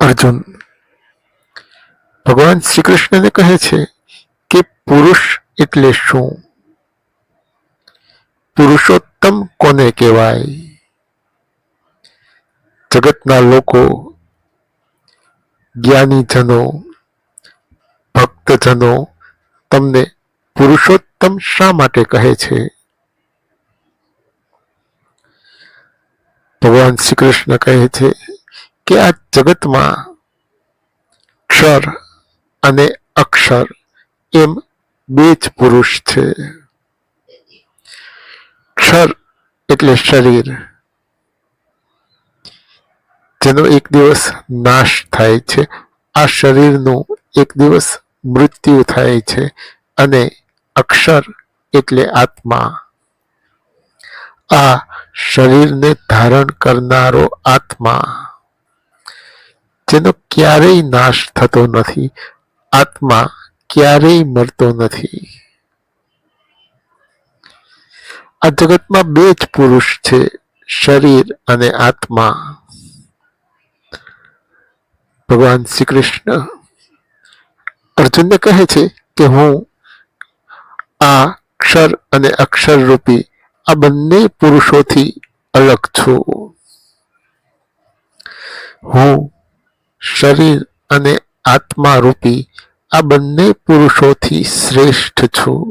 અર્જુન, ભગવાન શ્રી કૃષ્ણને કહે છે કે પુરુષ એટલે શું? પુરુષોત્તમ કોને કહેવાય? જગતના લોકો, જ્ઞાનીજનો, ભક્તજનો તમને પુરુષોત્તમ શા માટે કહે છે? ભગવાન શ્રી કૃષ્ણ કહે છે કે આ જગતમાં ક્ષર અને અક્ષર એમ બે જ પુરુષ છે. ક્ષર એટલે શરીર, જેનો એક દિવસ નાશ થાય છે. આ શરીરનું એક દિવસ મૃત્યુ થાય છે. અને અક્ષર એટલે આત્મા, આ શરીરને ધારણ કરનારો આત્મા, જેનો ક્યારેય નાશ થતો નથી. આત્મા ક્યારેય મરતો નથી. આ જગતમાં બે જ પુરુષ છે, શરીર અને આત્મા. ભગવાન શ્રી કૃષ્ણ અર્જુનને કહે છે કે હું આ ક્ષર અને અક્ષર રૂપી આ બંને પુરુષોથી અલગ છું. હું શરીર અને આત્મા રૂપી આ બંને પુરુષોથી શ્રેષ્ઠ છું.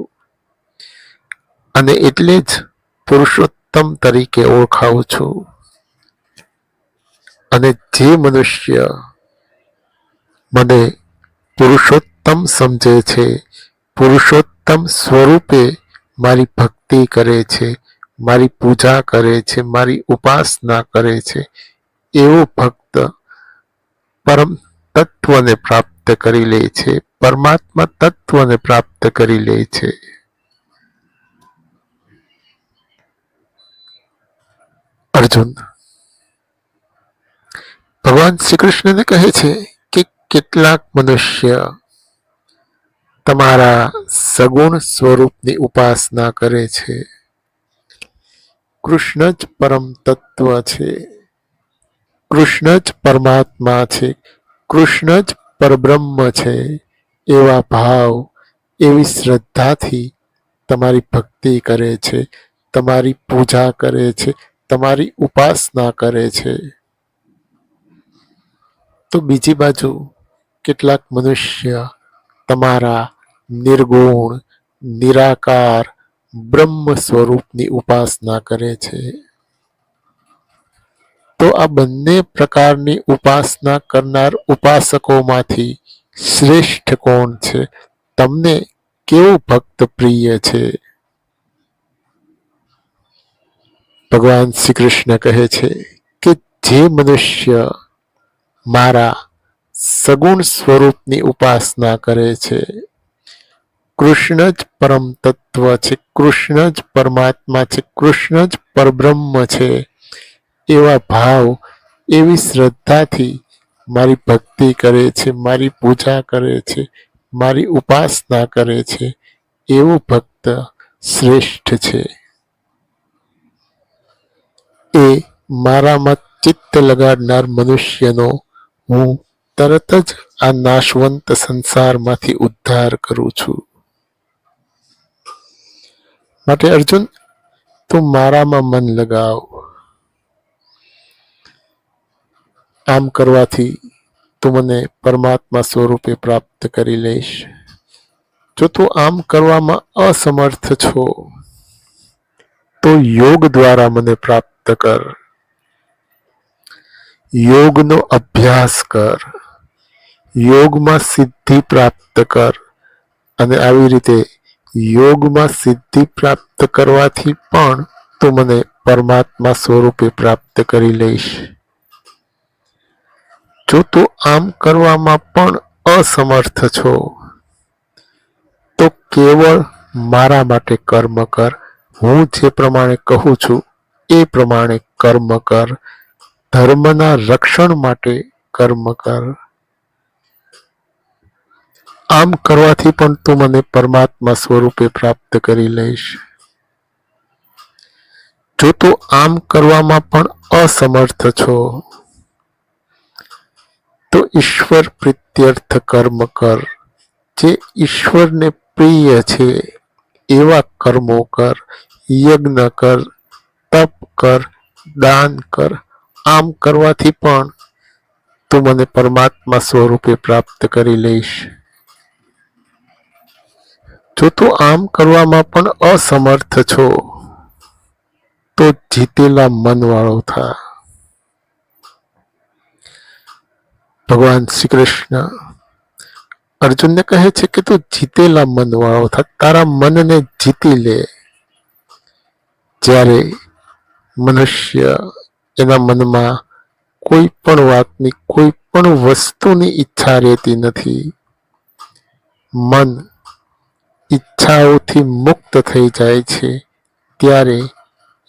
અને એટલે જ પુરુષોત્તમ તરીકે ઓળખાવું છું. અને જે મનુષ્ય મને પુરુષોત્તમ સમજે છે, પુરુષોત્તમ સ્વરૂપે મારી ભક્તિ કરે છે, મારી પૂજા કરે છે, મારી ઉપાસના કરે છે, એવો ભક્ત પરમ તત્વને પ્રાપ્ત કરી લે છે, પરમાત્મા તત્વને પ્રાપ્ત કરી લે છે. અર્જુન, ભગવાન શ્રી કૃષ્ણને કહે છે કે કેટલાક મનુષ્ય તમારા સગુણ સ્વરૂપની ઉપાસના કરે છે. કૃષ્ણ જ પરમ તત્વ છે, કૃષ્ણ જ પરમાત્મા છે, કૃષ્ણ જ પરબ્રહ્મ છે. એવા ભાવ, એવી શ્રદ્ધાથી તમારી ભક્તિ કરે છે, તમારી પૂજા કરે છે, તમારી ઉપાસના કરે છે. તો બીજી બાજુ કેટલાક મનુષ્ય તમારા નિર્ગુણ, નિરાકાર બ્રહ્મ સ્વરૂપની ઉપાસના કરે છે. તો આ બંને પ્રકારની ઉપાસના કરનાર ઉપાસકોમાંથી શ્રેષ્ઠ કોણ છે? તમને કેવો ભક્ત પ્રિય છે? ભગવાન શ્રી કૃષ્ણ કહે છે કે જે મનુષ્ય મારા સગુણ સ્વરૂપની ઉપાસના કરે છે, કૃષ્ણ જ પરમ તત્વ છે, કૃષ્ણ જ પરમાત્મા છે, કૃષ્ણ જ પરબ્રહ્મ છે. એવા ભાવ, એવી શ્રદ્ધાથી મારી ભક્તિ કરે છે, મારી પૂજા કરે છે, મારી ઉપાસના કરે છે, એવો ભક્ત શ્રેષ્ઠ છે. એ મારામાં ચિત્ત લગાડનાર મનુષ્યનો હું તરત જ આ નાશવંત સંસારમાંથી ઉદ્ધાર કરું છું. માટે અર્જુન, તું મારામાં મન લગાવ. આમ કરવાથી તું મને પરમાત્મા સ્વરૂપે પ્રાપ્ત કરી લઈશ. જો તું આમ કરવામાં અસમર્થ છો તો યોગ દ્વારા મને પ્રાપ્ત કર. યોગનો અભ્યાસ કર, યોગમાં સિદ્ધિ પ્રાપ્ત કર. અને આવી રીતે યોગમાં સિદ્ધિ પ્રાપ્ત કરવાથી પણ તું મને પરમાત્મા સ્વરૂપે પ્રાપ્ત કરી લઈશ. જો તું આમ કરવામાં પણ અસમર્થ છો તો કેવળ મારા માટે કર્મ કર. હું જે પ્રમાણે કહું છું એ પ્રમાણે કર્મ કર. ધર્મના રક્ષણ માટે કર્મ કર. આમ કરવાથી પણ તું મને પરમાત્મા સ્વરૂપે પ્રાપ્ત કરી લઈશ. જો તું આમ કરવામાં પણ અસમર્થ છો તો ઈશ્વર પ્રીત્યર્થ કર્મ કર. જે ઈશ્વરને પ્રિય છે એવા કર્મો કર, યજ્ઞ કર, તપ કર, દાન કર. આમ કરવાથી પણ તું મને પરમાત્મા સ્વરૂપે પ્રાપ્ત કરી લઈશ. જો તું આમ કરવામાં પણ અસમર્થ છો તો જીતેલા મનવાળો થા. ભગવાન શ્રી કૃષ્ણ અર્જુનને કહે છે કે તું જીતેલા મનવાળો થા, તારા મનને જીતી લે. જ્યારે મનુષ્ય એના મનમાં કોઈ પણ વાતની, કોઈ પણ વસ્તુની ઈચ્છા રહેતી નથી. મન ઈચ્છાઓથી મુક્ત થઈ જાય છે ત્યારે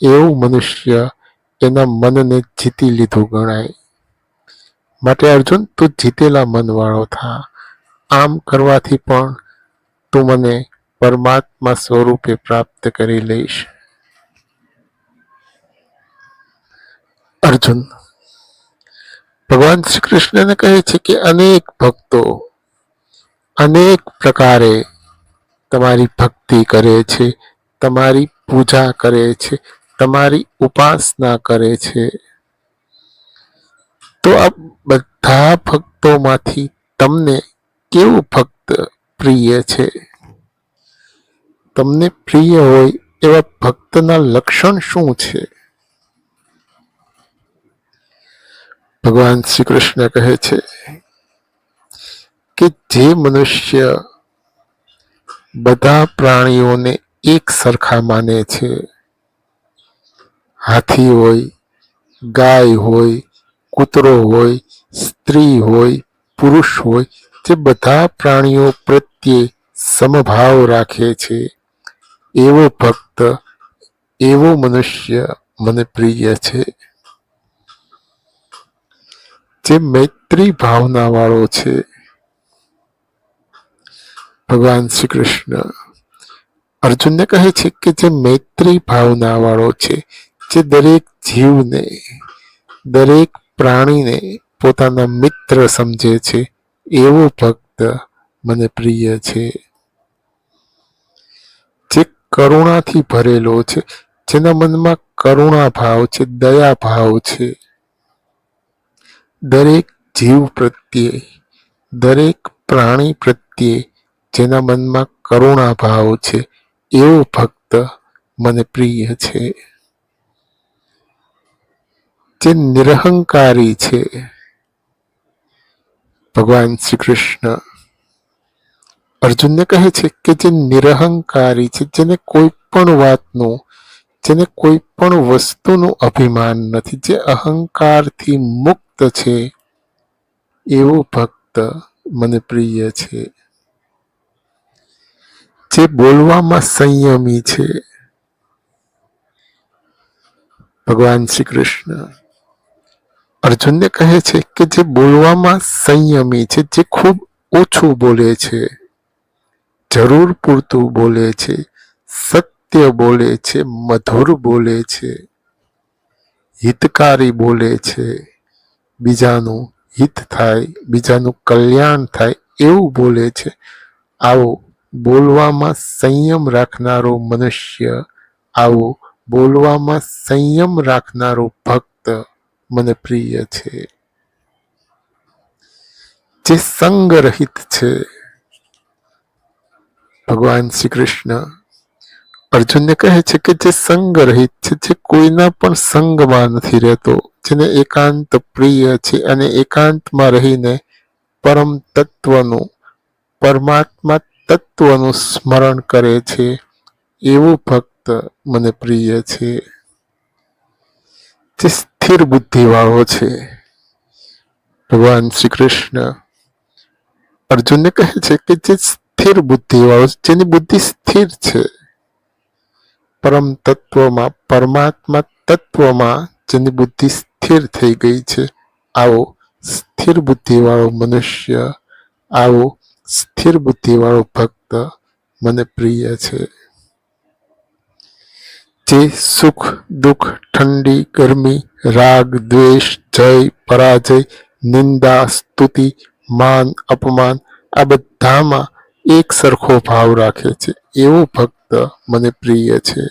એવું મનુષ્ય એના મનને જીતી લીધું ગણાય. માટે અર્જુન, તું જીતેલા મનવાળો થા. આમ કરવાથી પણ તું મને પરમાત્મા સ્વરૂપે પ્રાપ્ત કરી લઈશ. અર્જુન ભગવાન શ્રી કૃષ્ણને કહે છે કે અનેક ભક્તો અનેક પ્રકારે તમારી ભક્તિ કરે છે, તમારી પૂજા કરે છે, તમારી ઉપાસના કરે છે. તો આ બધા ભક્તોમાંથી તમને કેવું ભક્ત પ્રિય છે? તમને પ્રિય હોય એવા ભક્તના લક્ષણ શું છે? ભગવાન શ્રી કૃષ્ણ કહે છે કે જે મનુષ્ય બધા પ્રાણીઓને એક સરખા માને છે, હાથી હોય, ગાય હોય, કૂતરો હોય, સ્ત્રી હોય, પુરુષ હોય, જે બધા પ્રાણીઓ પ્રત્યે સમભાવ રાખે છે, એવો ભક્ત, એવો મનુષ્ય મને પ્રિય છે. જે મૈત્રી ભાવના વાળો છે. ભગવાન શ્રી કૃષ્ણ અર્જુનને કહે છે કે જે મૈત્રી ભાવના વાળો છે, જે દરેક જીવને, દરેક પ્રાણીને પોતાના મિત્ર સમજે છે, એવો ભક્ત મને પ્રિય છે. જે કરુણાથી ભરેલો છે, જેના મનમાં કરુણા ભાવ છે, દયા ભાવ છે, દરેક જીવ પ્રત્યે, દરેક પ્રાણી પ્રત્યે જેના મનમાં કરુણા ભાવ છે, એવો ભક્ત મને પ્રિય છે. જે નિરહંકારી છે. ભગવાન શ્રી કૃષ્ણ અર્જુનને કહે છે કે જે નિરહંકારી છે, જેને કોઈ પણ વાતનું, જેને કોઈ પણ વસ્તુનું અભિમાન નથી, જે અહંકારથી મુક્ત છે, એવો ભક્ત મને પ્રિય છે. જે બોલવામાં સંયમી છે. ભગવાન શ્રી કૃષ્ણ અર્જુનને કહે છે કે જે બોલવામાં સંયમી છે, જે ખૂબ ઓછું બોલે છે, જરૂર પૂરતું બોલે છે, સત્ય બોલે છે, મધુર બોલે છે, હિતકારી બોલે છે, બીજાનું હિત થાય, બીજાનું કલ્યાણ થાય એવું બોલે છે, આવો બોલવામાં સંયમ રાખનારો મનુષ્ય, આવો બોલવામાં સંયમ રાખનારો ભક્ત મને પ્રિય છે. જે સંગરહિત છે. ભગવાન શ્રી કૃષ્ણ અર્જુનને કહે છે કે જે સંગરહિત છે, જે કોઈના પણ સંગમાં નથી રહેતો, જેને એકાંત પ્રિય છે અને એકાંતમાં રહીને પરમ તત્વનું, પરમાત્મા તત્વનું સ્મરણ કરે છે, એવો ભક્ત મને પ્રિય છે. જે સ્થિર બુદ્ધિવાળો છે. ભગવાન શ્રી કૃષ્ણ અર્જુનને કહે છે કે જે સ્થિર બુદ્ધિવાળો છે, જેની બુદ્ધિ સ્થિર છે, પરમ તત્વમાં, પરમાત્મા તત્વમાં જેની બુદ્ધિ સ્થિર થઈ ગઈ છે, આવો સ્થિર બુદ્ધિવાળો મનુષ્ય, આવો સ્થિર બુદ્ધિવાળો ભક્ત મને પ્રિય છે. જે સુખ દુઃખ, ઠંડી ગરમી, રાગ દ્વેષ, જય પરાજય નિંદા સ્તુતિ માન અપમાન આ બધામાં એક સરખો ભાવ રાખે છે એવો ભક્ત મને પ્રિય છે.